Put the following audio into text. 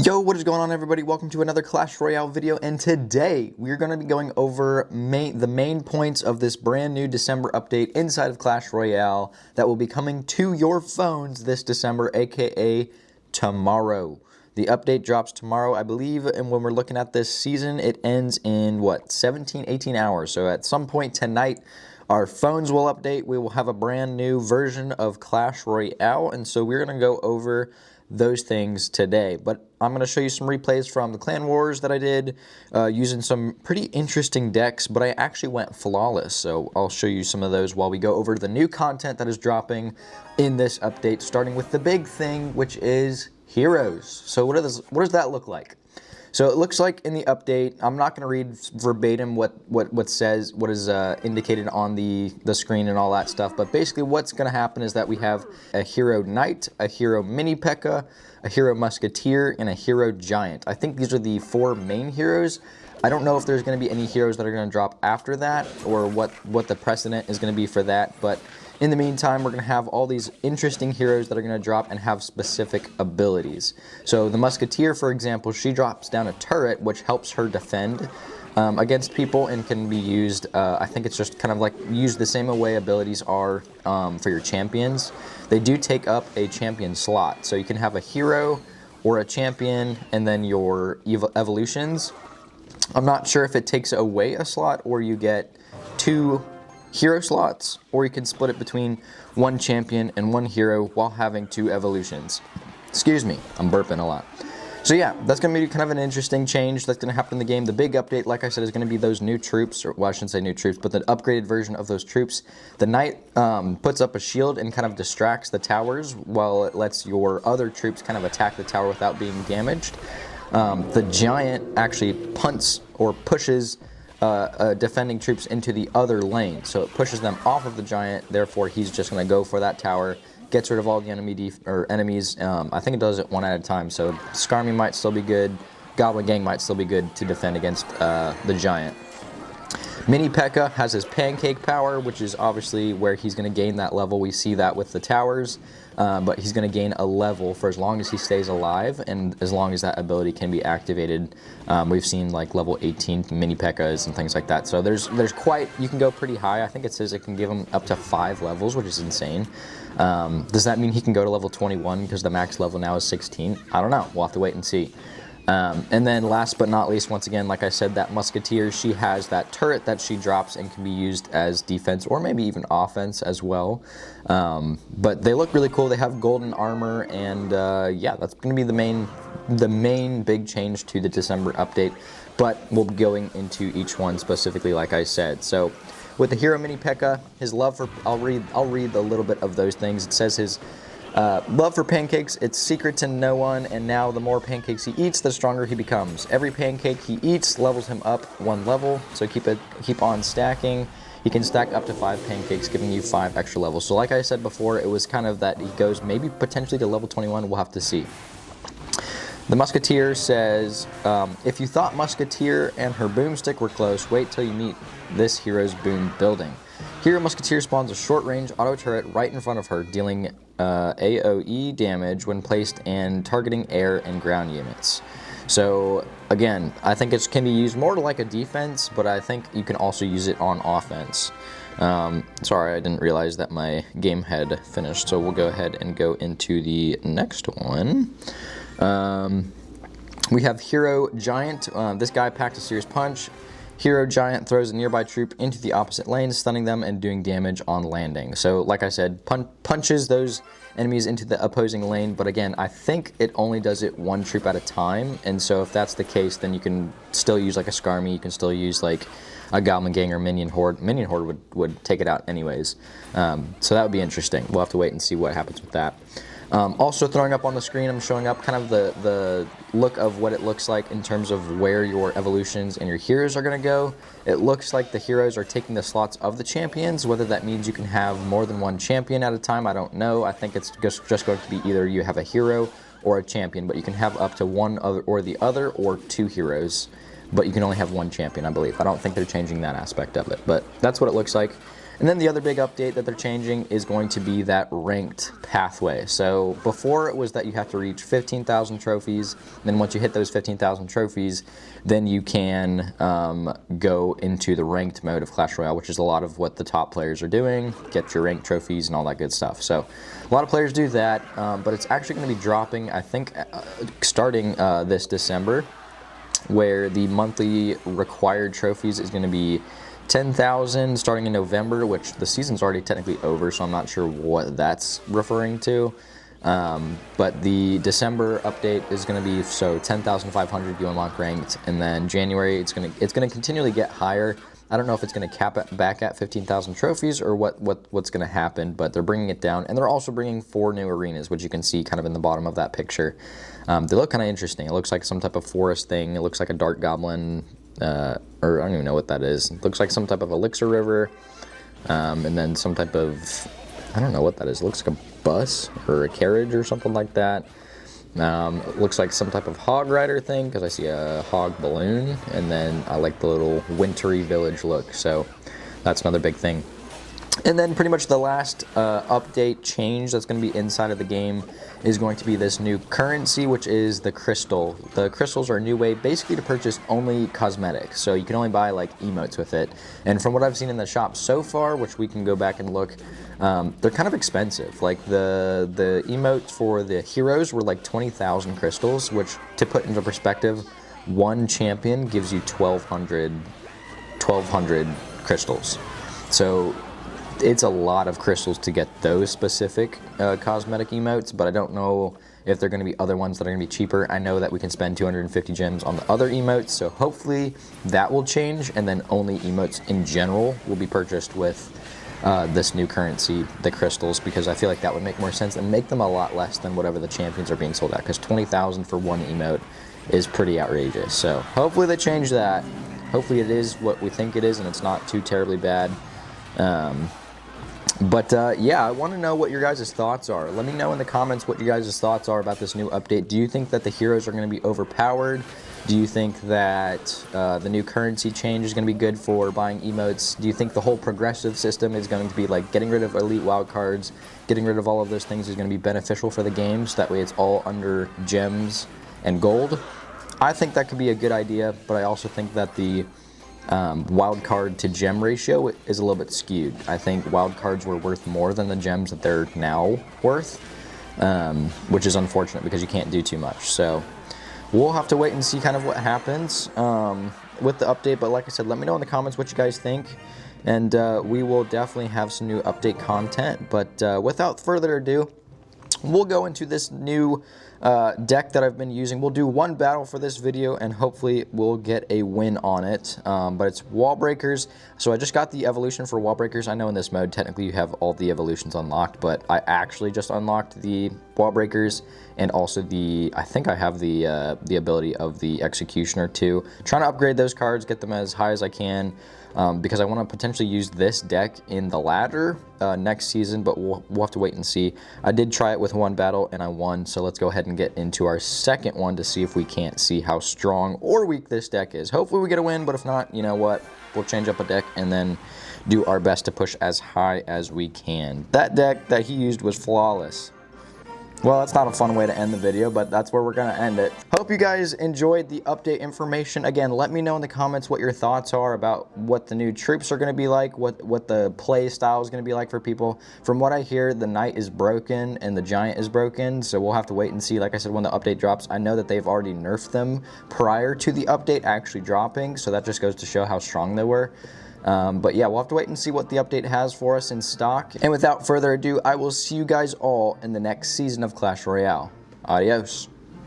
Yo, what is going on, everybody? Welcome to another Clash Royale video, and today we're going to be going over the main points of this brand new December update inside of Clash Royale that will be coming to your phones this December, aka tomorrow. The update drops tomorrow, I believe, and when we're looking at this season, it ends in, 17, 18 hours. So at some point tonight, our phones will update. We will have a brand new version of Clash Royale, and so we're going to go over those things today. But I'm going to show you some replays from the Clan Wars that I did using some pretty interesting decks, but I actually went flawless. So I'll show you some of those while we go over the new content that is dropping in this update, starting with the big thing, which is heroes. So what does that look like? So it looks like in the update, I'm not going to read verbatim what is indicated on the screen and all that stuff, but basically what's going to happen is that we have a hero knight, a hero mini P.E.K.K.A, a hero musketeer, and a hero giant. I think these are the four main heroes. I don't know if there's going to be any heroes that are going to drop after that, or what the precedent is going to be for that, but in the meantime, we're going to have all these interesting heroes that are going to drop and have specific abilities. So the Musketeer, for example, she drops down a turret, which helps her defend against people and can be used, I think it's just kind of like used the same way abilities are for your champions. They do take up a champion slot. So you can have a hero or a champion and then your evolutions. I'm not sure if it takes away a slot or you get two hero slots, or you can split it between one champion and one hero while having two evolutions. Excuse me, I'm burping a lot. So yeah, that's going to be kind of an interesting change that's going to happen in the game. The big update, like I said, is going to be those new troops, or well, I shouldn't say new troops, but the upgraded version of those troops. The knight puts up a shield and kind of distracts the towers, while it lets your other troops kind of attack the tower without being damaged. The giant actually punts or pushes defending troops into the other lane, so it pushes them off of the giant. Therefore, he's just going to go for that tower, gets rid of all the enemies. I think it does it one at a time. So Skarmy might still be good, Goblin Gang might still be good to defend against the giant. Mini P.E.K.K.A has his pancake power, which is obviously where he's going to gain that level. We see that with the towers, but he's going to gain a level for as long as he stays alive, and as long as that ability can be activated. We've seen like level 18 mini P.E.K.K.As and things like that. So there's quite, you can go pretty high. I think it says it can give him up to 5 levels, which is insane. Does that mean he can go to level 21 because the max level now is 16? I don't know. We'll have to wait and see. And then last but not least, once again, like I said, that Musketeer, she has that turret that she drops and can be used as defense or maybe even offense as well. But they look really cool. They have golden armor, and yeah, that's going to be the main big change to the December update. But we'll be going into each one specifically, like I said. So with the hero mini P.E.K.K.A, his love for, I'll read a little bit of those things. It says his love for pancakes, it's secret to no one, and now the more pancakes he eats, the stronger he becomes. Every pancake he eats levels him up 1 level, so keep on stacking. He can stack up to 5 pancakes, giving you 5 extra levels. So like I said before, it was kind of that he goes maybe potentially to level 21, we'll have to see. The Musketeer says, if you thought Musketeer and her boomstick were close, wait till you meet this hero's boom building. Hero Musketeer spawns a short-range auto turret right in front of her, dealing AoE damage when placed and targeting air and ground units. So again, I think it can be used more to like a defense, but I think you can also use it on offense. Sorry, I didn't realize that my game had finished, so we'll go ahead and go into the next one. We have Hero Giant. This guy packs a serious punch. Hero Giant throws a nearby troop into the opposite lane, stunning them and doing damage on landing. So, like I said, punches those enemies into the opposing lane, but again, I think it only does it 1 troop at a time, and so if that's the case, then you can still use like a Skarmy, you can still use like a Goblin Gang or Minion Horde. Minion Horde would take it out anyways, so that would be interesting. We'll have to wait and see what happens with that. Also throwing up on the screen, I'm showing up kind of the look of what it looks like in terms of where your evolutions and your heroes are going to go. It looks like the heroes are taking the slots of the champions. Whether that means you can have more than 1 champion at a time, I don't know. I think it's just going to be either you have a hero or a champion, but you can have up to one or the other, or 2 heroes, but you can only have 1 champion, I believe. I don't think they're changing that aspect of it, but that's what it looks like. And then the other big update that they're changing is going to be that ranked pathway. So before it was that you have to reach 15,000 trophies. And then once you hit those 15,000 trophies, then you can go into the ranked mode of Clash Royale, which is a lot of what the top players are doing, get your ranked trophies and all that good stuff. So a lot of players do that, but it's actually going to be dropping, I think, starting this December, where the monthly required trophies is going to be 10,000 starting in November, which the season's already technically over, so I'm not sure what that's referring to. But the December update is going to be 10,500 you unlock ranked, and then January it's going to continually get higher. I don't know if it's going to cap it back at 15,000 trophies or what's going to happen, but they're bringing it down, and they're also bringing 4 new arenas, which you can see kind of in the bottom of that picture. They look kind of interesting. It looks like some type of forest thing. It looks like a dark goblin. Or I don't even know what that is. It looks like some type of elixir river, and then some type of, I don't know what that is. It looks like a bus or a carriage or something like that. It looks like some type of hog rider thing because I see a hog balloon, and then I like the little wintry village look, so that's another big thing. And then pretty much the last update change that's going to be inside of the game is going to be this new currency, which is the crystal. The crystals are a new way basically to purchase only cosmetics, so you can only buy like emotes with it. And from what I've seen in the shop so far, which we can go back and look, they're kind of expensive. Like the emotes for the heroes were like 20,000 crystals, which, to put into perspective, one champion gives you 1,200 crystals. So it's a lot of crystals to get those specific cosmetic emotes, but I don't know if there are going to be other ones that are going to be cheaper. I know that we can spend 250 gems on the other emotes, so hopefully that will change, and then only emotes in general will be purchased with this new currency, the crystals, because I feel like that would make more sense and make them a lot less than whatever the champions are being sold at, because 20,000 for one emote is pretty outrageous. So hopefully they change that. Hopefully it is what we think it is and it's not too terribly bad. Yeah, I want to know what your guys' thoughts are. Let me know in the comments what you guys' thoughts are about this new update. Do you think that the heroes are going to be overpowered? Do you think that the new currency change is going to be good for buying emotes? Do you think the whole progressive system is going to be like getting rid of elite wildcards, getting rid of all of those things is going to be beneficial for the game, so that way it's all under gems and gold? I think that could be a good idea, but I also think that the wild card to gem ratio is a little bit skewed. I think wild cards were worth more than the gems that they're now worth, which is unfortunate because you can't do too much. So we'll have to wait and see kind of what happens with the update. But like I said, let me know in the comments what you guys think, and we will definitely have some new update content. But without further ado, we'll go into this new deck that I've been using. We'll do one battle for this video, and hopefully we'll get a win on it. But it's wall breakers. So I just got the evolution for wall breakers. I know in this mode technically you have all the evolutions unlocked, but I actually just unlocked the wall breakers, and also I think I have the ability of the executioner too. Trying to upgrade those cards, get them as high as I can, because I want to potentially use this deck in the ladder next season, but we'll have to wait and see. I did try it with one battle and I won, so let's go ahead and get into our second one to see if we can't see how strong or weak this deck is. Hopefully we get a win, but if not, you know what? We'll change up a deck and then do our best to push as high as we can. That deck that he used was flawless. Well, that's not a fun way to end the video, but that's where we're going to end it. Hope you guys enjoyed the update information. Again, let me know in the comments what your thoughts are about what the new troops are going to be like, what the play style is going to be like for people. From what I hear, the knight is broken and the giant is broken, so we'll have to wait and see. Like I said, when the update drops, I know that they've already nerfed them prior to the update actually dropping, so that just goes to show how strong they were. But yeah, we'll have to wait and see what the update has for us in stock. And without further ado, I will see you guys all in the next season of Clash Royale. Adios.